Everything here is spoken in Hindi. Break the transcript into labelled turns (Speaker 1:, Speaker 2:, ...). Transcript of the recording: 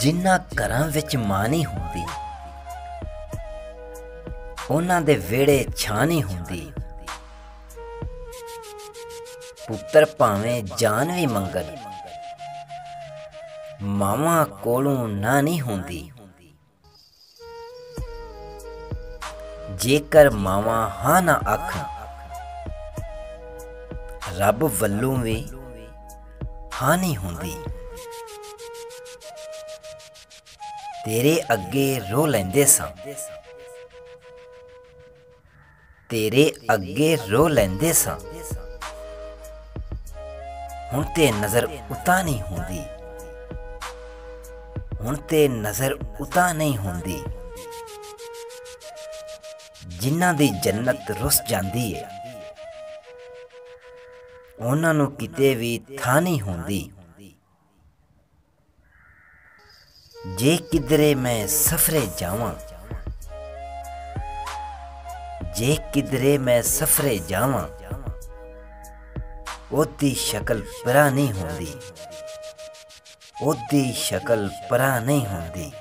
Speaker 1: जिन्ना घरां विच मां नहीं हुंदी, उन्हां दे वेड़े छां नहीं हुंदी। पुत्तर भावें जान भी मंगन, मावां कोलों ना नहीं हुंदी। जेकर मावां हाँ ना आखन, रब वल्लों भी हाँ नहीं हुंदी। तेरे अगे रो लैंदे सां, तेरे अगे रो लैंदे सां, हुण ते नज़र उता नहीं हुंदी, हुण ते नज़र उता नहीं हुंदी। जिन्हां दी जन्नत रुस जांदी है, उन्हां नूं किते भी थां नहीं हुंदी। जे किधरे मैं सफरे जावां, जे किधरे मैं सफरे जावां, ओदी शक्ल परा नहीं हुंदी, ओदी शक्ल परा नहीं हुंदी।